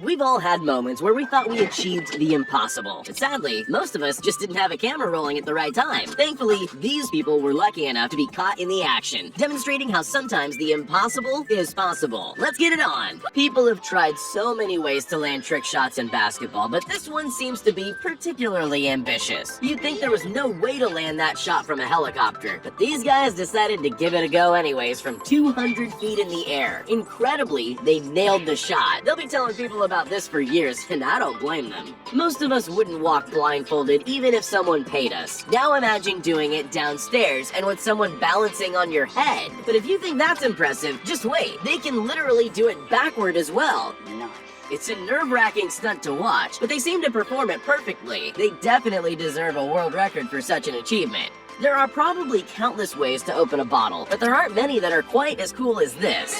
We've all had moments where we thought we achieved the impossible. But sadly, most of us just didn't have a camera rolling at the right time. Thankfully, these people were lucky enough to be caught in the action, demonstrating how sometimes the impossible is possible. Let's get it on! People have tried so many ways to land trick shots in basketball, but this one seems to be particularly ambitious. You'd think there was no way to land that shot from a helicopter, but these guys decided to give it a go anyways from 200 feet in the air. Incredibly, they nailed the shot. They'll be telling people about this for years, and I don't blame them. Most of us wouldn't walk blindfolded even if someone paid us. Now imagine doing it downstairs and with someone balancing on your head. But if you think that's impressive, just wait. They can literally do it backward as well. It's a nerve-wracking stunt to watch, but they seem to perform it perfectly. They definitely deserve a world record for such an achievement. There are probably countless ways to open a bottle, but there aren't many that are quite as cool as this.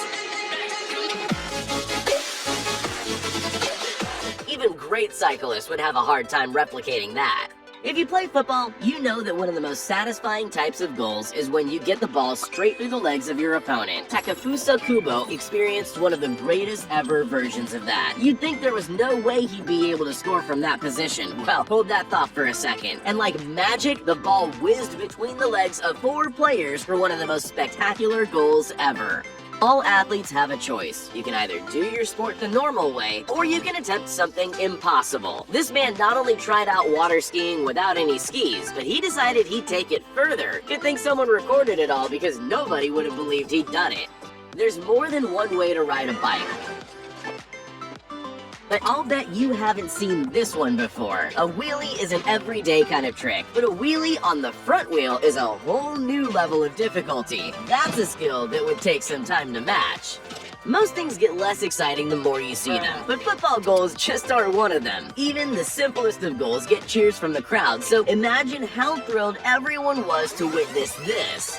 Even great cyclists would have a hard time replicating that. If you play football, you know that one of the most satisfying types of goals is when you get the ball straight through the legs of your opponent. Takefusa Kubo experienced one of the greatest ever versions of that. You'd think there was no way he'd be able to score from that position. Well, hold that thought for a second. And like magic, the ball whizzed between the legs of 4 players for one of the most spectacular goals ever. All athletes have a choice. You can either do your sport the normal way, or you can attempt something impossible. This man not only tried out water skiing without any skis, but he decided he'd take it further. Good thing someone recorded it all because nobody would have believed he'd done it. There's more than one way to ride a bike. But I'll bet you haven't seen this one before. A wheelie is an everyday kind of trick, but a wheelie on the front wheel is a whole new level of difficulty. That's a skill that would take some time to match. Most things get less exciting the more you see them, but football goals just are one of them. Even the simplest of goals get cheers from the crowd, so imagine how thrilled everyone was to witness this.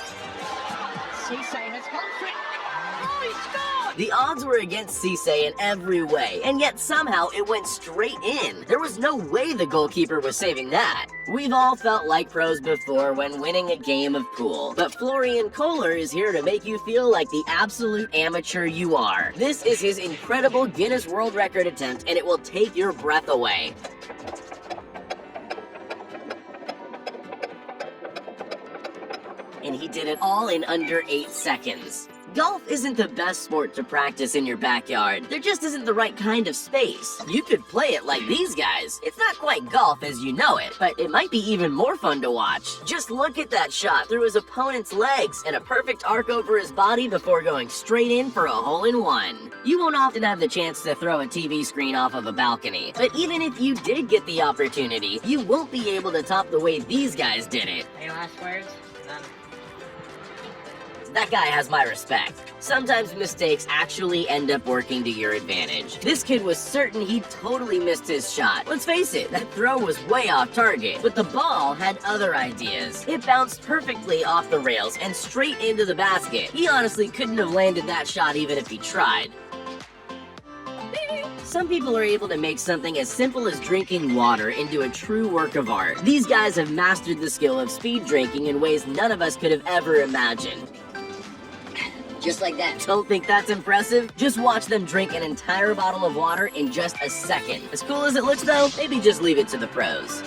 The odds were against Cisse in every way, and yet somehow it went straight in. There was no way the goalkeeper was saving that. We've all felt like pros before when winning a game of pool, but Florian Kohler is here to make you feel like the absolute amateur you are. This is his incredible Guinness World Record attempt, and it will take your breath away. And he did it all in under 8 seconds. Golf isn't the best sport to practice in your backyard. There just isn't the right kind of space. You could play it like these guys. It's not quite golf as you know it, but it might be even more fun to watch. Just look at that shot through his opponent's legs and a perfect arc over his body before going straight in for a hole-in-one. You won't often have the chance to throw a TV screen off of a balcony, but even if you did get the opportunity, you won't be able to top the way these guys did it. Any last words? That guy has my respect. Sometimes mistakes actually end up working to your advantage. This kid was certain he totally missed his shot. Let's face it, that throw was way off target, but the ball had other ideas. It bounced perfectly off the rails and straight into the basket. He honestly couldn't have landed that shot even if he tried. Some people are able to make something as simple as drinking water into a true work of art. These guys have mastered the skill of speed drinking in ways none of us could have ever imagined. Just like that. Don't think that's impressive? Just watch them drink an entire bottle of water in just a second. As cool as it looks though, maybe just leave it to the pros.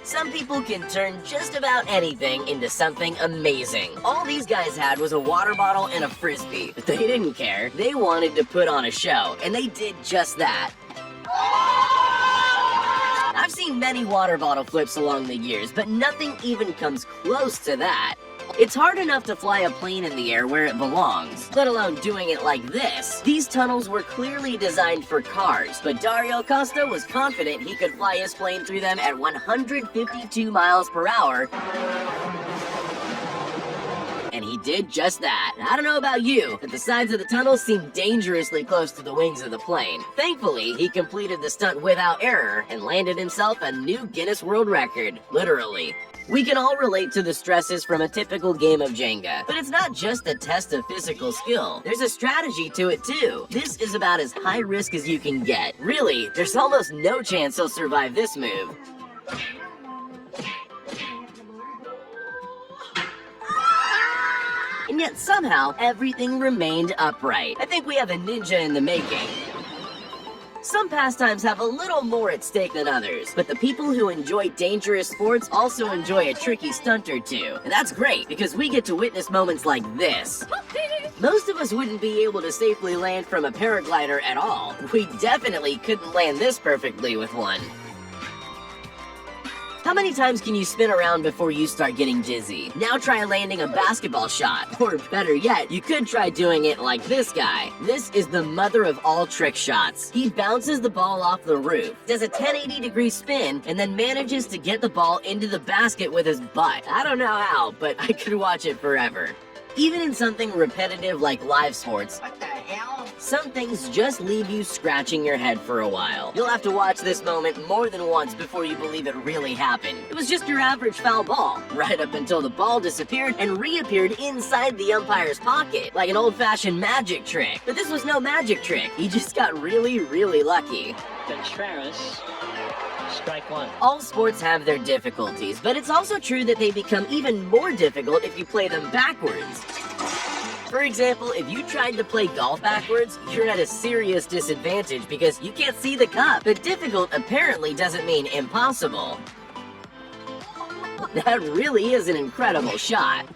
Some people can turn just about anything into something amazing. All these guys had was a water bottle and a frisbee, but they didn't care. They wanted to put on a show, and they did just that. I've seen many water bottle flips along the years, but nothing even comes close to that. It's hard enough to fly a plane in the air where it belongs, let alone doing it like this. These tunnels were clearly designed for cars, but Dario Costa was confident he could fly his plane through them at 152 miles per hour. And he did just that. I don't know about you, but the sides of the tunnel seemed dangerously close to the wings of the plane. Thankfully, he completed the stunt without error and landed himself a new Guinness World Record, literally. We can all relate to the stresses from a typical game of Jenga, but it's not just a test of physical skill. There's a strategy to it too. This is about as high risk as you can get. Really, there's almost no chance he'll survive this move. And yet somehow, everything remained upright. I think we have a ninja in the making. Some pastimes have a little more at stake than others, but the people who enjoy dangerous sports also enjoy a tricky stunt or two. And that's great, because we get to witness moments like this. Most of us wouldn't be able to safely land from a paraglider at all. We definitely couldn't land this perfectly with one. How many times can you spin around before you start getting dizzy? Now try landing a basketball shot. Or better yet, you could try doing it like this guy. This is the mother of all trick shots. He bounces the ball off the roof, does a 1080-degree spin, and then manages to get the ball into the basket with his butt. I don't know how, but I could watch it forever. Even in something repetitive like live sports, What the hell? some things just leave you scratching your head for a while. You'll have to watch this moment more than once before you believe it really happened. It was just your average foul ball, right up until the ball disappeared and reappeared inside the umpire's pocket, like an old-fashioned magic trick. But this was no magic trick. He just got really, really lucky. Contreras, strike one. All sports have their difficulties, but it's also true that they become even more difficult if you play them backwards. For example, if you tried to play golf backwards, you're at a serious disadvantage because you can't see the cup. But difficult apparently doesn't mean impossible. That really is an incredible shot.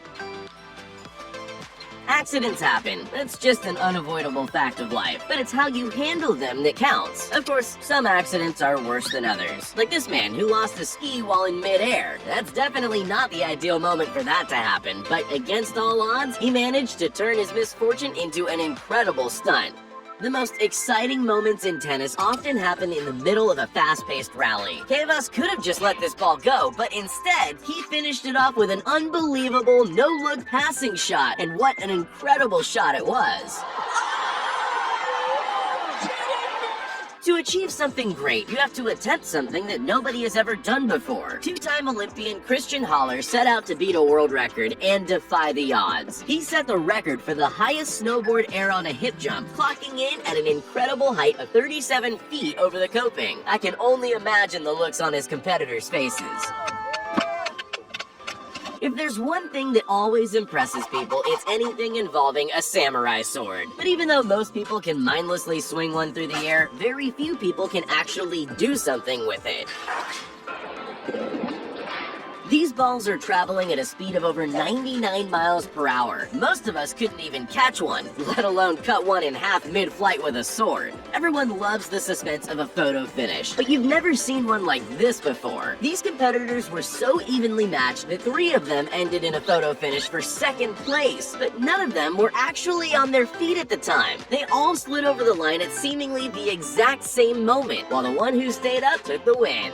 Accidents happen. That's just an unavoidable fact of life. But it's how you handle them that counts. Of course, some accidents are worse than others. Like this man who lost a ski while in midair. That's definitely not the ideal moment for that to happen. But against all odds, he managed to turn his misfortune into an incredible stunt. The most exciting moments in tennis often happen in the middle of a fast-paced rally. Kavas could have just let this ball go, but instead, he finished it off with an unbelievable no-look passing shot, and what an incredible shot it was. To achieve something great, you have to attempt something that nobody has ever done before. Two-time Olympian Christian Haller set out to beat a world record and defy the odds. He set the record for the highest snowboard air on a hip jump, clocking in at an incredible height of 37 feet over the coping. I can only imagine the looks on his competitors' faces. If there's one thing that always impresses people, it's anything involving a samurai sword. But even though most people can mindlessly swing one through the air, very few people can actually do something with it. These balls are traveling at a speed of over 99 miles per hour. Most of us couldn't even catch one, let alone cut one in half mid-flight with a sword. Everyone loves the suspense of a photo finish, but you've never seen one like this before. These competitors were so evenly matched that 3 of them ended in a photo finish for second place, but none of them were actually on their feet at the time. They all slid over the line at seemingly the exact same moment, while the one who stayed up took the win.